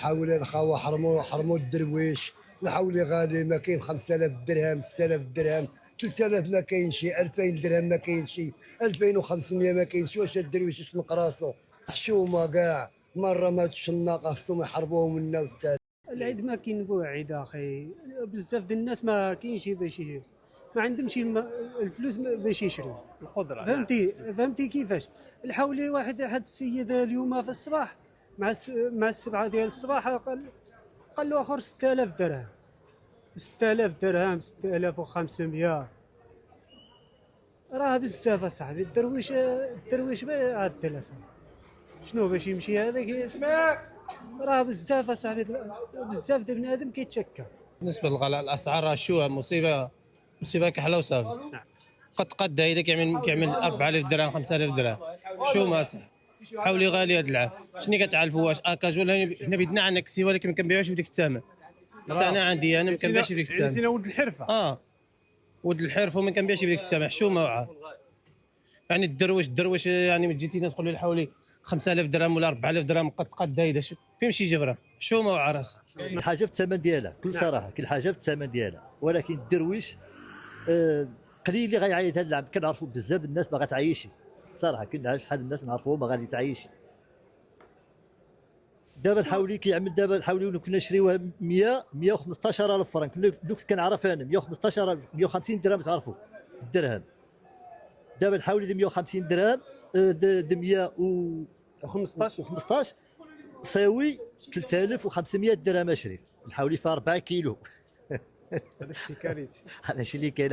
حاول الخوا حرموا الدرويش. الحولي غالي، ما كاين 5000 درهم، 6000 درهم، 3000 ما كاين شي، 2000 درهم ما كاين شي، 2500 ما كاين شي. واش الدرويش يشنق راسو؟ حشومه كاع مره ما تشنق، خصهم يحربوهم منا والسلام. العيد ما كاين بوه عيد اخي، بزاف ديال الناس ما كاينش ما عندهمش الفلوس باش يشريو القدره. فهمتي كيفاش. الحولي واحد السيد اليوم في الصباح مع السبعه ديال الصباح قال له اخر 6000 درهم، 6000 درهم، 6500. راه بزاف اصاحبي. الدرويش ما يعدل اصاحبي. شنو باش يمشي هذاك؟ راه بزاف اصاحبي، بزاف د بنادم كيتشكى. بالنسبه للغلاء الاسعار راه شو مصيبه كحله وصافي. قد هيدا كيعمل 4000 درهم 5000 درهم. شو ما صح حولي غالي هاد العام. شنو كتعرفوا واش اكاجول؟ حنا بيدنا عندنا كسي ولكن ما كنبيعوش بديك الثمن. حتى انا عندي ما كنبيعش بديك الثمن. انت ولد الحرفه. ولد الحرف وما كنبيعش بديك الثمن. حشومه وعار. يعني الدرويش يعني من جيتينا تقول لي حولي 5000 درهم ولا 4000 درهم قد هيدا فين شي جبره. حشومه وعرس. كل حاجه بالثمن ديالها، بكل صراحه كل حاجه بالثمن ديالها. ولكن الدرويش قليل اللي غيعيط هذا العام. كنعرفوا بزاف الناس ما غتعيشي صراحه. كنا شحال الناس نعرفوهم ما غادي تعيشي. دابا الحولي كيعمل، دابا الحولي كنا نشريوها 115,000 فرنك. دوك كنعرف انا 115,000 150 درهم تعرفوا الدرهم. دابا الحولي 150 درهم، 115 تساوي 3500 درهم اشري. الحولي فيها 4 كيلو. هذا الشيء كارثي. هذا الشيء اللي كاين.